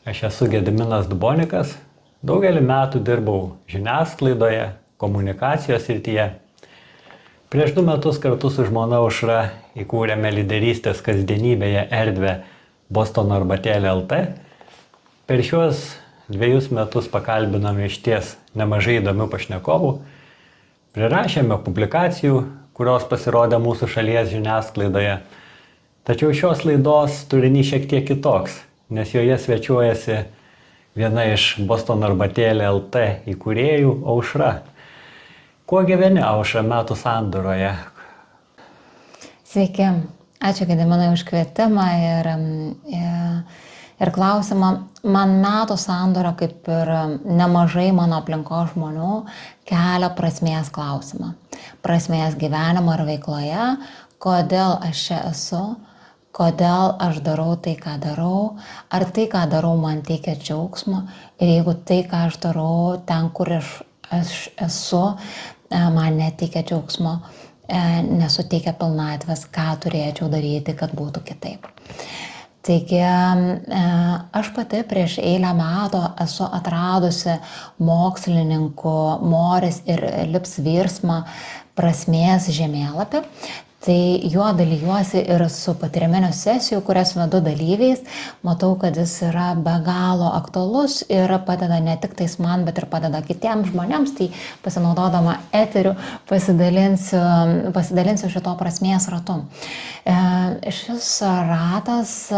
Aš esu Gediminas Dubonikas, daugelį metų dirbau žiniasklaidoje, komunikacijos srityje. Prieš 2 metus kartu su žmona Aušra įkūrėme lyderystės kasdienybėje erdvę Bostono arbatėlė LT. Per šiuos 2 metus pakalbinome išties nemažai įdomių pašnekovų, prirašėme publikacijų, kurios pasirodė mūsų šalies žiniasklaidoje. Tačiau šios laidos turinys šiek tiek kitoks, nes joje svečiuojasi viena iš Bostono arbatėlė LT įkūrėjų Aušra. Kuo gyveni, Aušra, metų sandūroje? Sveiki, ačiū Gediminai už kvietimą ir klausimą. Man metų sandūra, kaip ir nemažai mano aplinkos žmonių, kelia prasmės klausimą. Prasmės gyvenimo ir veikloje, kodėl aš čia esu, kodėl aš darau tai, ką darau, ar tai, ką darau, man teikia džiaugsmo, ir jeigu tai, ką aš darau, ten, kur aš esu, man neteikia džiaugsmo, nesuteikia pilnatvės, ką turėčiau daryti, kad būtų kitaip. Taigi aš pati prieš eilę metų esu atradusi mokslininkų Morris ir Lips virsmą prasmės žemėlapį. Tai juo dalyjuosi ir su patyriminių sesijų, kurias vedu dalyviais. Matau, kad jis yra be galo aktualus ir padeda ne tik tais man, bet ir padeda kitiems žmonėms. Tai pasinaudodama eteriu pasidalinsiu šito prasmės ratu. Šis ratas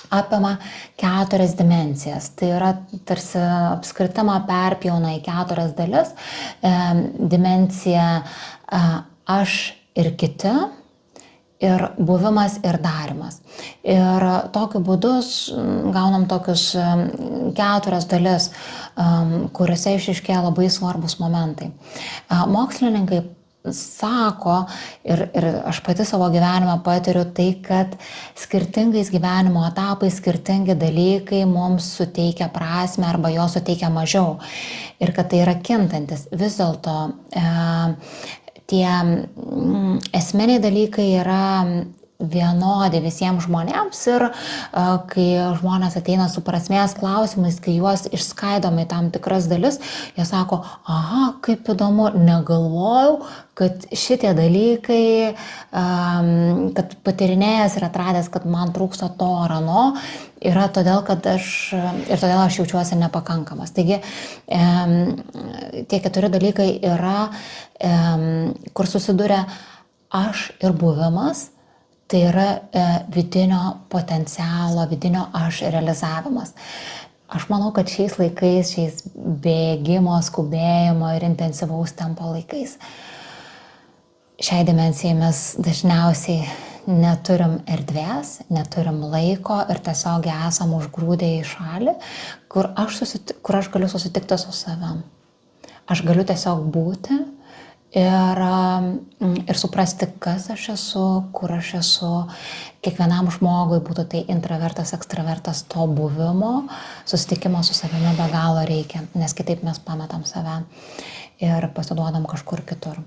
apima 4 dimensijas. Tai yra tarsi apskritimą perpjauna į 4 dalis. Dimensija aš ir kiti, ir buvimas, ir darimas. Ir tokiu būdu gaunam tokius 4 dalis, kuriuose išryškėja labai svarbus momentai. Mokslininkai sako, ir aš pati savo gyvenime patiriu tai, kad skirtingais gyvenimo etapais skirtingi dalykai mums suteikia prasmę arba jo suteikia mažiau. Ir kad tai yra kintantis. Vis dėlto tie esminiai dalykai yra vienodi visiems žmonėms ir kai žmonės ateina su prasmės klausimais, kai juos išskaidome į tam tikras dalis, jie sako, aha, kaip įdomu, negalvojau, kad šitie dalykai, kad patyrinėjęs ir atradęs, kad man trūksta to ar ano, yra todėl, kad todėl aš jaučiuosi nepakankamas. Taigi tie 4 dalykai yra, kur susiduria aš ir buvimas. Tai yra vidinio potencialo, vidinio aš realizavimas. Aš manau, kad šiais laikais, šiais bėgimo, skubėjimo ir intensyvaus tempo laikais, šiai dimensijai mes dažniausiai neturim erdvės, neturim laiko ir tiesiog esam užgrūdę į šalį, kur aš galiu susitikti su savim. Aš galiu tiesiog būti ir suprasti, kas aš esu, kur aš esu. Kiekvienam žmogui, būtų tai intravertas, ekstravertas, to buvimo, susitikimo su savimi be galo reikia, nes kitaip mes pametam save ir pasiduodam kažkur kitur.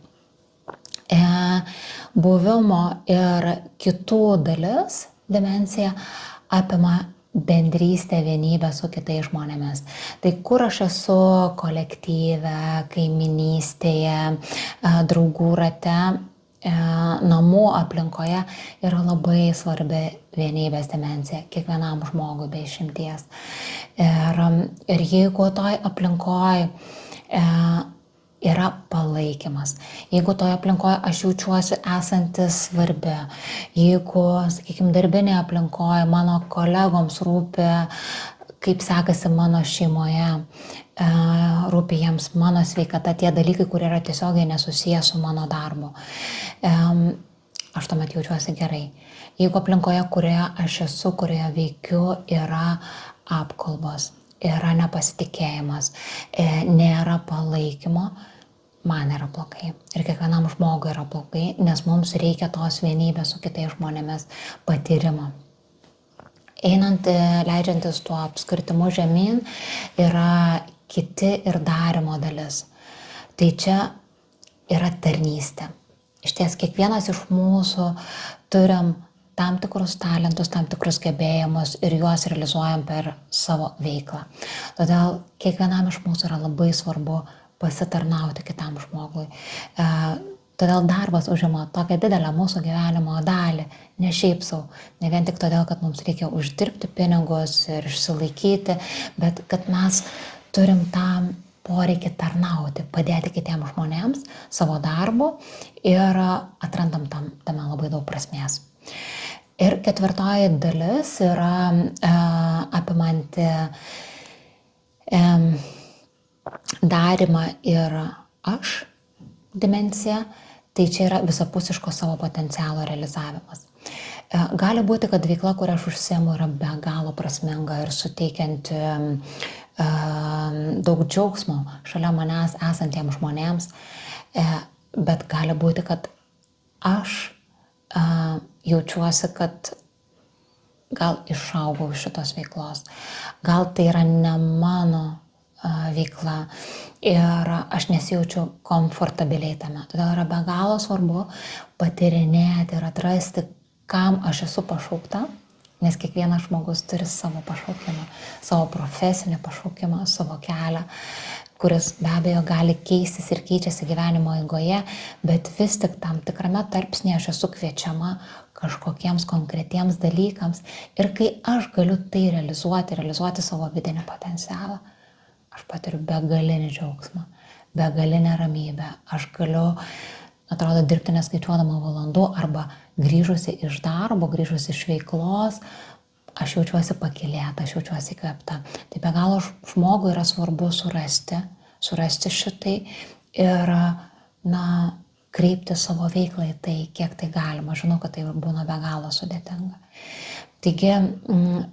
Buvimo ir kitų dalis, dimensija, apima bendrystę, vienybę su kitais žmonėmis. Tai kur aš esu kolektyve, kaiminystėje, draugų rate, namų aplinkoje yra labai svarbi vienybės dimensija kiekvienam žmogui be išimties. Ir jeigu toj aplinkoj yra palaikymas. Jeigu toje aplinkoje aš jaučiuosi esantis svarbi, jeigu, sakykime, darbinėje aplinkoje mano kolegoms rūpi, kaip sekasi mano šeimoje, rūpi jiems mano sveikata, tie dalykai, kurie yra tiesiogiai nesusiję su mano darbu, aš tuomet jaučiuosi gerai. Jeigu aplinkoje, kurioje aš esu, kurioje veikiu, yra apkalbos, yra nepasitikėjimas, nėra palaikymo, man yra blogai. Ir kiekvienam žmogui yra blogai, nes mums reikia tos vienybės su kitais žmonėmis patyrimo. Einant, leidžiantis tuo apskritimu žemyn, yra kiti ir darimo dalis. Tai čia yra tarnystė. Išties kiekvienas iš mūsų turim tam tikrus talentus, tam tikrus gebėjimus ir juos realizuojam per savo veiklą. Todėl kiekvienam iš mūsų yra labai svarbu pasitarnauti kitam žmogui. Todėl darbas užima tokią didelę mūsų gyvenimo dalį, ne šiaip savo, ne vien tik todėl, kad mums reikia uždirbti pinigus ir išsilaikyti, bet kad mes turim tam poreikį tarnauti, padėti kitiems žmonėms savo darbu ir atrandam tame labai daug prasmės. Ir ketvirtoji dalis yra apimanti darymą ir aš dimensiją. Tai čia yra visapusiško savo potencialo realizavimas. Gali būti, kad veikla, kurią aš užsiemu, yra be galo prasminga ir suteikianti daug džiaugsmo šalia manęs esantiems žmonėms, bet gali būti, kad aš jaučiuosi, kad gal išaugau iš šitos veiklos, gal tai yra ne mano veikla ir aš nesijaučiu komfortabiliai tame. Todėl yra be galo svarbu patyrinėti ir atrasti, kam aš esu pašaukta, nes kiekvienas žmogus turi savo pašaukimą, savo profesinį pašaukimą, savo kelią, kuris be abejo gali keistis ir keičiasi gyvenimo eigoje, bet vis tik tam tikrame tarpsnyje aš esu kviečiama kažkokiems konkretiems dalykams ir kai aš galiu tai realizuoti savo vidinį potencialą, aš patiriu begalinį džiaugsmą, begalinę ramybę. Aš galiu, atrodo, dirbti neskaičiuodama valandų arba grįžusi iš darbo, grįžusi iš veiklos, aš jaučiuosi pakylėta, aš jaučiuosi įkvėpta. Tai be galo žmogui yra svarbu surasti šitai ir, kreipti savo veiklą į tai, kiek tai galima. Žinau, kad tai būna be galo sudėtinga. Taigi,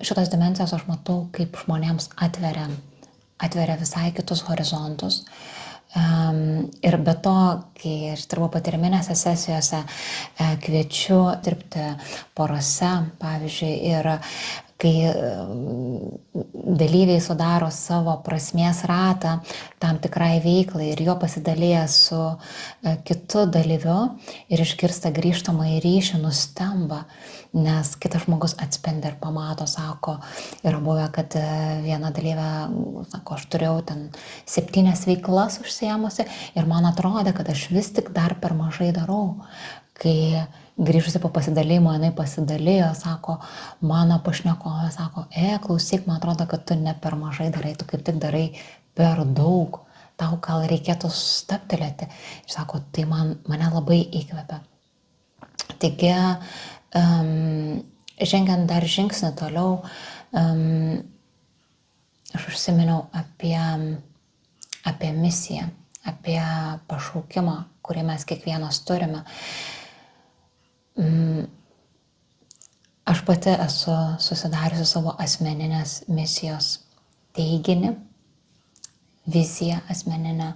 šitas dimensijos aš matau, kaip žmonėms atveria visai kitus horizontus. Ir be to, kai aš dirbu patyriminėse sesijose, kviečiu dirbti porose, pavyzdžiui, ir kai dalyviai sudaro savo prasmės ratą tam tikrai veiklai ir jo pasidalyja su kitu dalyviu ir išgirsta grįžtamąjį ryšį, nustemba, nes kitas žmogus atspindi ir pamato, sako, yra buvę, kad viena dalyvė, sako, aš turėjau ten 7 veiklas užsiėmusi ir man atrodė, kad aš vis tik dar per mažai darau. Kai grįžusi po pasidalymo, jinai pasidalijo, sako, mano pašnekovė, sako, klausyk, man atrodo, kad tu ne per mažai darai, tu kaip tik darai per daug, tau gal reikėtų stabtelėti. Ir sako, tai mane labai įkvepia. Taigi, žengiant dar žingsnį toliau, aš užsiminiau apie misiją, apie pašaukimą, kurį mes kiekvienas turime. Aš pati esu susidariusi savo asmeninės misijos teiginį, viziją asmeninę,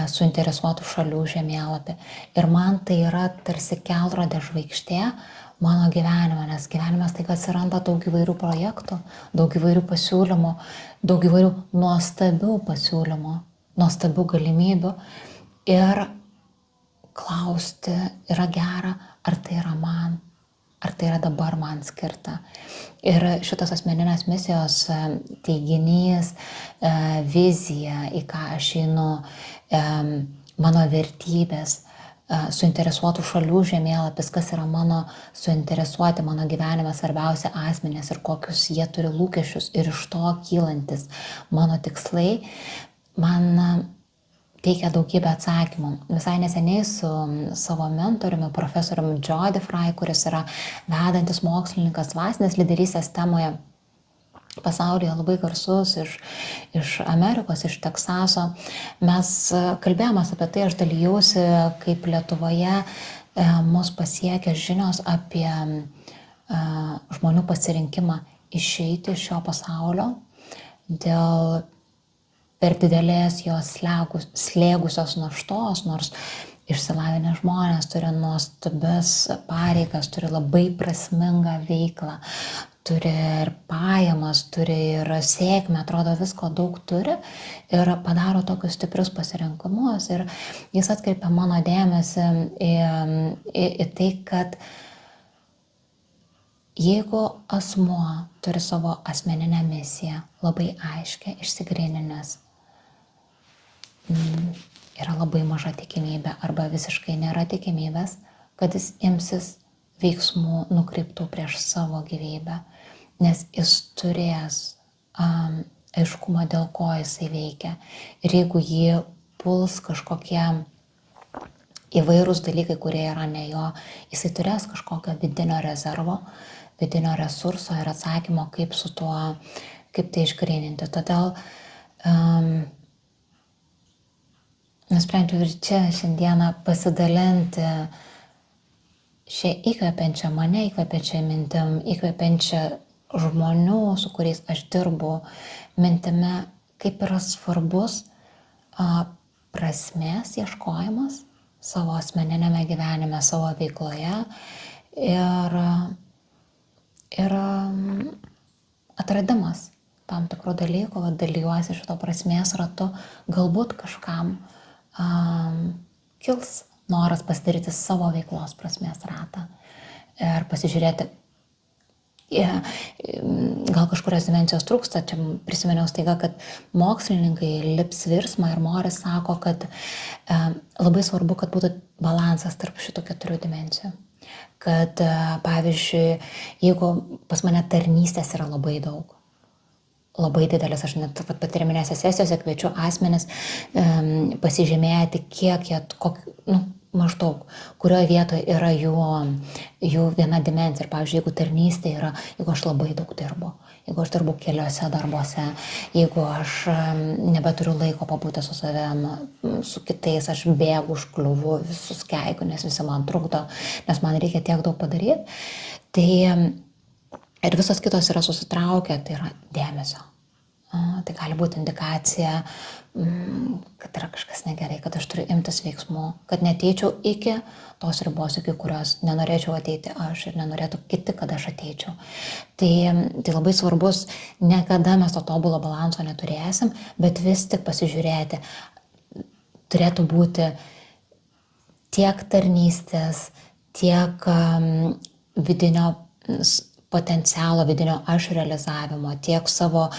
suinteresuotų šalių žemėlapį. Ir man tai yra tarsi kelrodė žvaigždė mano gyvenime, nes gyvenime staiga atsiranda daug įvairių projektų, daug įvairių pasiūlymų, daug įvairių nuostabių pasiūlymų, nuostabių galimybių. Ir klausti yra gera, ar tai yra man, ar tai yra dabar man skirta. Ir šitas asmeninės misijos teiginys, vizija, į ką aš einu, mano vertybės, suinteresuotų šalių žemėlapis, kas yra mano suinteresuoti mano gyvenime svarbiausia asmenės ir kokius jie turi lūkesčius ir iš to kylantis mano tikslai, man teikia daugybę atsakymų. Visai neseniai su savo mentoriumi, profesoriumi Jody Fry, kuris yra vedantis mokslininkas dvasinės lyderystės temoje pasaulyje, labai garsus iš Amerikos, iš Teksaso. Mes kalbėjomės apie tai, aš dalijausi, kaip Lietuvoje mus pasiekia žinios apie žmonių pasirinkimą išeiti iš šio pasaulio dėl per didelės jos slėgusios naštos, nors išsilavinę žmonės turi nuostabias pareigas, turi labai prasmingą veiklą, turi ir pajamas, turi ir sėkmę, atrodo visko daug turi ir padaro tokius stiprius pasirinkimus. Ir jis atkreipia mano dėmesį į tai, kad Jeigu asmuo turi savo asmeninę misiją, labai aiškiai išsigryninęs, yra labai maža tikimybė arba visiškai nėra tikimybės, kad jis imsis veiksmų nukreiptų prieš savo gyvybę, nes jis turės aiškumą, dėl ko jisai veikia. Ir jeigu jį puls kažkokie įvairūs dalykai, kurie yra ne jo, jisai turės kažkokio vidinio rezervo, vidinio resurso ir atsakymo, kaip su tuo, kaip tai išgryninti. Todėl nusprendžiau ir čia šiandieną pasidalinti šią įkvepiančią mane, įkvepiančią mintim, įkvepiančią žmonių, su kuriais aš dirbu, mintimi, kaip yra svarbus prasmės ieškojimas savo asmeninėme gyvenime, savo veikloje ir atradimas tam tikrų dalykų, dalyjuosi šito prasmės ratu, galbūt kažkam kils noras pasidaryti savo veiklos prasmės ratą ir pasižiūrėti, gal kažkurios dimensijos trūksta. Čia prisiminiau staiga, kad mokslininkai Lips Virsma ir Moris sako, kad labai svarbu, kad būtų balansas tarp šitų 4 dimensijų. Kad, pavyzdžiui, jeigu pas mane tarnystės yra labai daug, labai didelis, aš net patyriminėse sesijose kviečiu asmenis pasižymėti, kiek jie, maždaug, kurioje vietoje yra jų viena dimensija. Ir, pavyzdžiui, jeigu tarnystė yra, jeigu aš labai daug dirbu, jeigu aš dirbu keliose darbuose, jeigu aš nebeturiu laiko pabūti su savim, su kitais, aš bėgu, užkliuvu, visus keikiu, nes visi man trukdo, nes man reikia tiek daug padaryti. Tai ir visos kitos yra susitraukę, tai yra dėmesio. Tai gali būti indikacija, kad yra kažkas negerai, kad aš turiu imtis veiksmų, kad neteičiau iki tos ribos, iki kurios nenorėčiau ateiti aš ir nenorėtų kiti, kad aš ateičiau. Tai labai svarbus, niekada mes to tobulo balanso neturėsim, bet vis tik pasižiūrėti, turėtų būti tiek tarnystės, tiek vidinio potencialo, vidinio aš realizavimo, tiek savo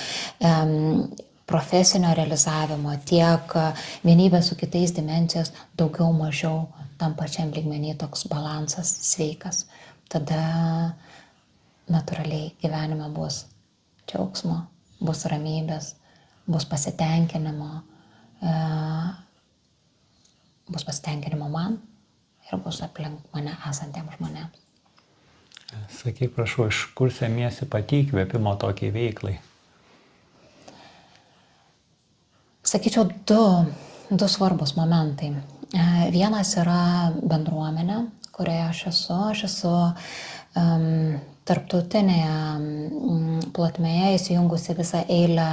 profesinio realizavimo, tiek vienybės su kitais dimensijos, daugiau mažiau tam pačiam lygmenį toks balansas sveikas. Tada natūraliai gyvenime bus džiaugsmo, bus ramybės, bus pasitenkinimo man ir bus aplink mane esantiems žmonėms. Sakyk, prašau, iš kur semiesi pati įkvėpimo tokiai veiklai? Sakyčiau, du svarbus momentai. Vienas yra bendruomenė, kurioje aš esu. Aš esu tarptautinėje plotmėje įsijungusi visą eilę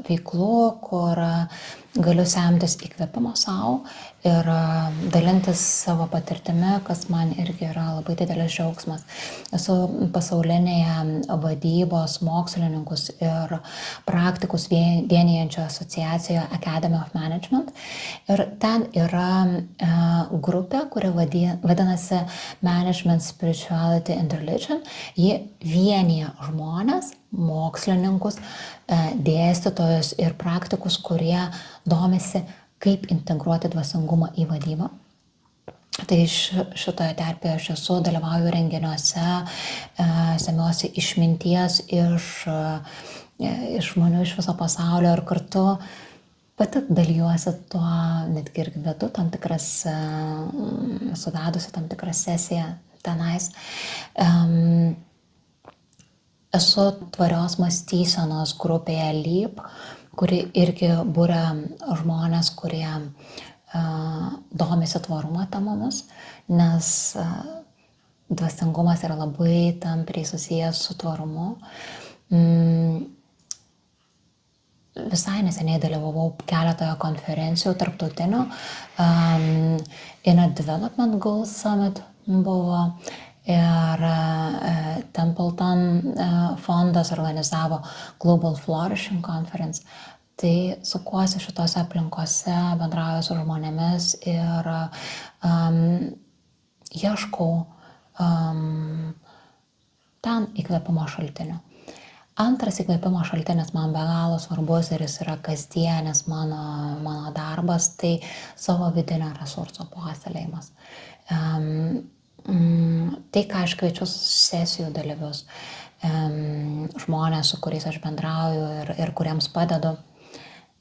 veiklų, kur galiu semtis įkvėpimo savo ir dalintis savo patirtimi, kas man irgi yra labai didelis džiaugsmas. Esu pasaulinėje vadybos mokslininkus ir praktikus vienijančio asociacijoje Academy of Management. Ir ten yra grupė, kuri vadinasi Management, Spirituality and Religion. Ji vienija žmonės, mokslininkus, dėstytojus ir praktikus, kurie domisi, kaip integruoti dvasingumą į vadybą. Tai šitoje terpėje aš esu, dalyvauju renginiuose, semiuosi išminties iš žmonių iš viso pasaulio ir kartu pati dalyjuosi tuo, netgi ir vedu tam tikras, suvedusi tam tikrą sesiją tenais. Esu tvarios mąstysenos grupėje LEAP, kuri irgi būria žmonės, kurie domisi tvarumo temomis, nes dvasingumas yra labai tampriai susijęs su tvarumu. Visai neseniai dalyvavau keletoje konferencijų tarptautinių. Inner Development Goals Summit buvo ir Templeton fondas organizavo Global Flourishing Conference. Tai sukuosi šitose aplinkose, bendrauju su žmonėmis ir ieškau ten įkvėpimo šaltinių. Antras įkvėpimo šaltinis man be galo svarbus ir jis yra kasdienis mano darbas, tai savo vidinio resurso puoselėjimas. Tai, ką aš kviečiu sesijų dalyvius, žmonės, su kuriais aš bendrauju ir kuriems padedu,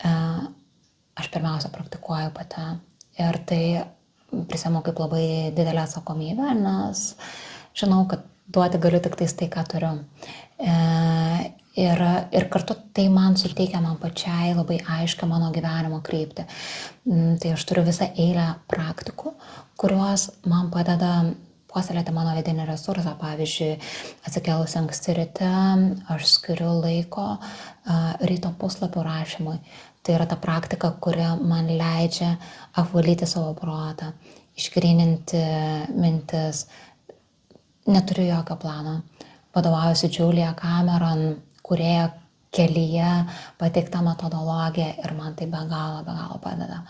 aš pirmiausia praktikuoju pati. Ir tai prisiimu kaip labai didelę atsakomybę, nes žinau, kad duoti galiu tik tai, ką turiu. Ir kartu tai man suteikia man pačiai labai aiškę mano gyvenimo kryptį. Tai aš turiu visą eilę praktikų, kurios man padeda puoselėti mano vidinį resursą. Pavyzdžiui, atsikėlusi anksti ryte, aš skiriu laiko ryto puslapių rašymui. Tai yra ta praktika, kuri man leidžia apvalyti savo protą, išgryninti mintis. Neturiu jokio plano. Vadovaujuosi Julia Cameron, kūrėjo kelyje pateikta metodologija ir man tai be galo padeda.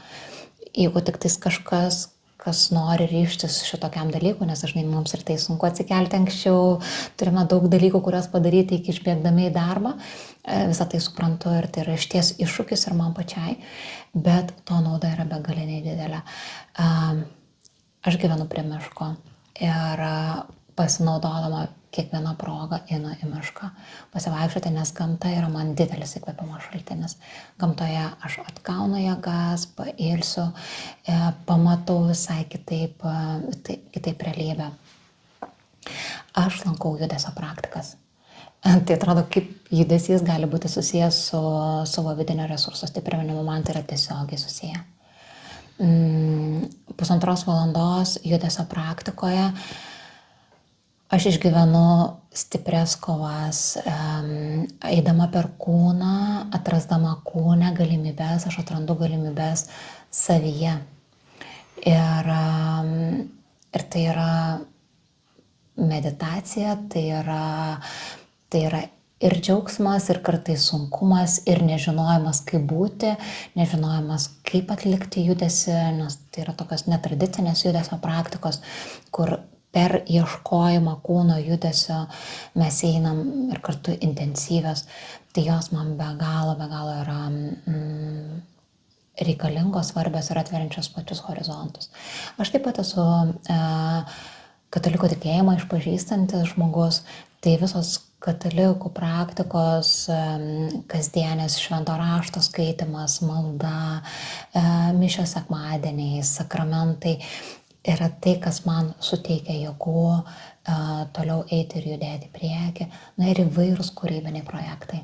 Jeigu tik tais kažkas, kas nori ryžtis šitokiam dalykui, nes dažnai mums ir tai sunku atsikelti anksčiau, turime daug dalykų, kuriuos padaryti iki išbėgdami į darbą, visą tai suprantu ir tai yra išties iššūkis ir man pačiai, bet to nauda yra begaliniai didelė. Aš gyvenu prie miško ir pasinaudodama kiekvieną progą einu į mišką pasivaikščioti, nes gamta yra man didelis įkvėpimo šaltinis. Gamtoje aš atgaunu jėgas, pailsiu, pamatau visai kitaip realybę. Aš lankau judesio praktikas. Tai atrodo, kaip judesys gali būti susijęs su savo vidinio resurso stiprinimu, man tai yra tiesiogiai susiję. 1,5 valandos judesio praktikoje aš išgyvenu stiprias kovas, eidama per kūną, atrasdama kūne galimybės, aš atrandu galimybės savyje. Ir tai yra meditacija, tai yra ir džiaugsmas, ir kartais sunkumas, ir nežinojimas, kaip būti, nežinojimas, kaip atlikti judesį, nes tai yra tokios netradicinės judesio praktikos, kur per ieškojimą kūno judesio mes einam ir kartu intensyvios, tai jos man be galo yra reikalingos, svarbios ir atveriančios pačius horizontus. Aš taip pat esu katalikų tikėjimą išpažįstantis žmogus, tai visos katalikų praktikos, kasdienės švento rašto skaitimas, malda, mišios sekmadieniais, sakramentai, yra tai, kas man suteikia jėgų toliau eiti ir judėti į priekį. Na ir įvairūs kūrybiniai projektai.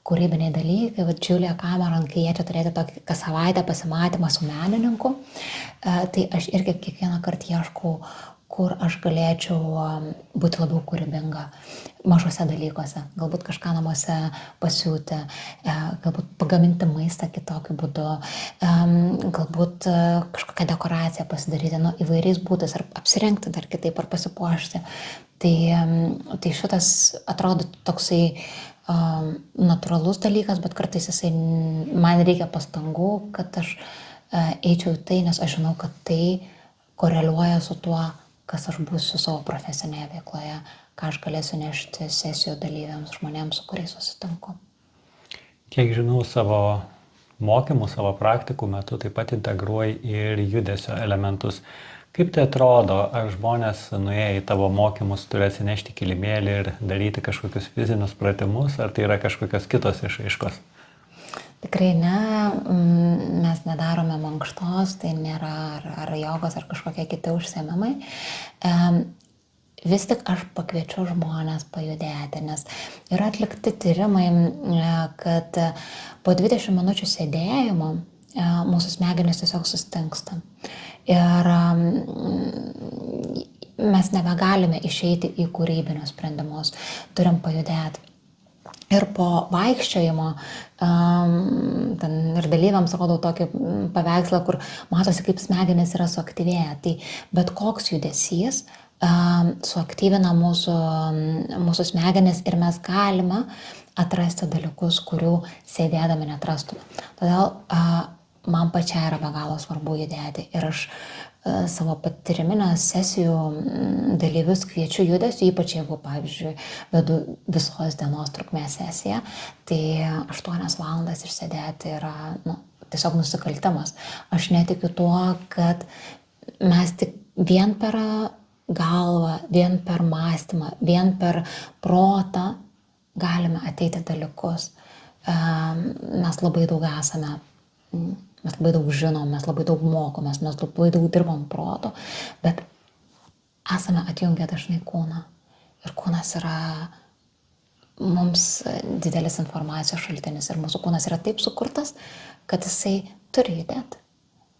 Kūrybiniai dalykai, Julia Cameron kviečia turėti tokį kas savaitę pasimatymą su menininku, tai aš irgi kiekvieną kartą ieškau, kur aš galėčiau būti labiau kūrybinga mažose dalykuose. Galbūt kažką namuose pasiūti, galbūt pagaminti maistą kitokiu būdu, galbūt kažkokią dekoraciją pasidaryti, įvairiais būdais, ar apsirengti dar kitaip, ar pasipuošti. Tai šitas atrodo toksai natūralus dalykas, bet kartais man reikia pastangų, kad aš eičiau į tai, nes aš žinau, kad tai koreliuoja su tuo, kas aš būsiu savo profesinėje veikloje, ką aš galėsiu nešti sesijų dalyviams, žmonėms, su kuriais susitinku. Kiek žinau, savo mokymų, savo praktikų metu taip pat integruoji ir judesio elementus. Kaip tai atrodo, ar žmonės nuėję į tavo mokymus turi atsinešti kilimėlį ir daryti kažkokius fizinius pratimus, ar tai yra kažkokios kitos išraiškos? Tikrai ne, mes nedarome mankštos, tai nėra ar jogos, ar kažkokie kiti užsiėmimai. Vis tik aš pakviečiu žmonės pajudėti, nes yra atlikti tyrimai, kad po 20 minučių sėdėjimo mūsų smegenys tiesiog sustingsta. Ir mes nebegalime išeiti į kūrybinius sprendimus, turim pajudėti. Ir po vaikščiojimo ir dalyviams rodau tokį paveikslą, kur matosi, kaip smegenys yra suaktyvėję. Tai bet koks judesys suaktyvina mūsų smegenis ir mes galime atrasti dalykus, kurių sėdėdami neatrastume. Todėl man pačiai yra be galo svarbu judėti. Ir aš savo patiriminę sesijų dalyvius kviečiu judesiu, ypač jeigu, pavyzdžiui, vedu visos dienos trukmės sesiją, tai 8 valandas išsėdėti yra tiesiog nusikaltimas. Aš netikiu tuo, kad mes tik vien per galvą, vien per mąstymą, vien per protą galime ateiti dalykus. Mes labai daug esame, mes labai daug žinom, mes labai daug mokomės, mes labai daug dirbam proto, bet esame atjungę dažnai kūną. Ir kūnas yra mums didelis informacijos šaltinis ir mūsų kūnas yra taip sukurtas, kad jisai turi judėti.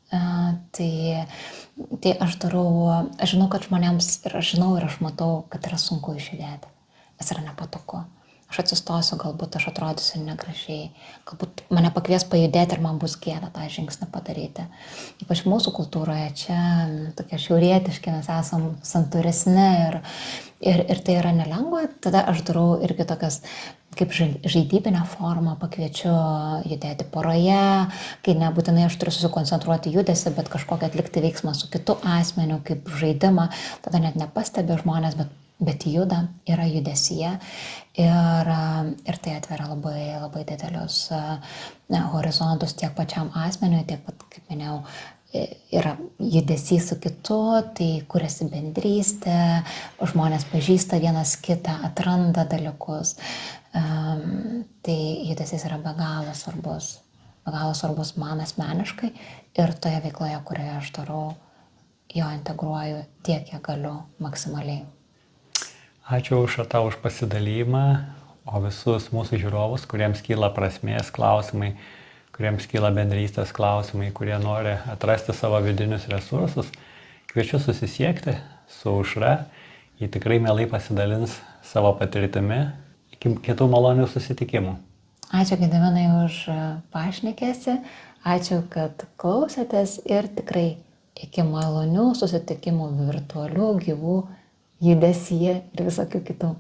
Tai aš žinau, kad žmonėms, ir aš žinau, ir aš matau, kad yra sunku išjudėti, nes yra nepatogu. Aš atsistosiu, galbūt aš atrodysiu negražiai, galbūt mane pakvies pajudėti ir man bus gėda tą žingsnį padaryti. Ypač mūsų kultūroje čia tokie šiaurietiški, mes esam santūresni ir tai yra nelengva. Tada aš darau irgi tokias kaip žaidybinę formą, pakviečiu judėti poroje, kai nebūtinai aš turiu susikoncentruoti judesi, bet kažkokią atlikti veiksmą su kitu asmeniu, kaip žaidimą, tada net nepastebi žmonės, bet juda, yra judesyje ir tai atveria labai, labai didelius horizontus tiek pačiam asmeniu, tiek pat, kaip minėjau, yra judesys su kitu, tai kuriasi bendrystė, žmonės pažįsta vienas kitą, atranda dalykus. Tai judesys yra be galo svarbus man asmeniškai ir toje veikloje, kurioje aš darau, jo integruoju tiek, kiek galiu maksimaliai. Ačiū Aušra tau už pasidalymą, o visus mūsų žiūrovus, kuriems kyla prasmės klausimai, kuriems kyla bendrystės klausimai, kurie nori atrasti savo vidinius resursus, kviečiu susisiekti su Aušra, ji tikrai mielai pasidalins savo patirtimi. Iki kitų malonių susitikimų. Ačiū Gediminai už pašnekesį, ačiū, kad klausėtės ir tikrai iki malonių susitikimų virtualių, gyvų, judesyje ir visokių kitų.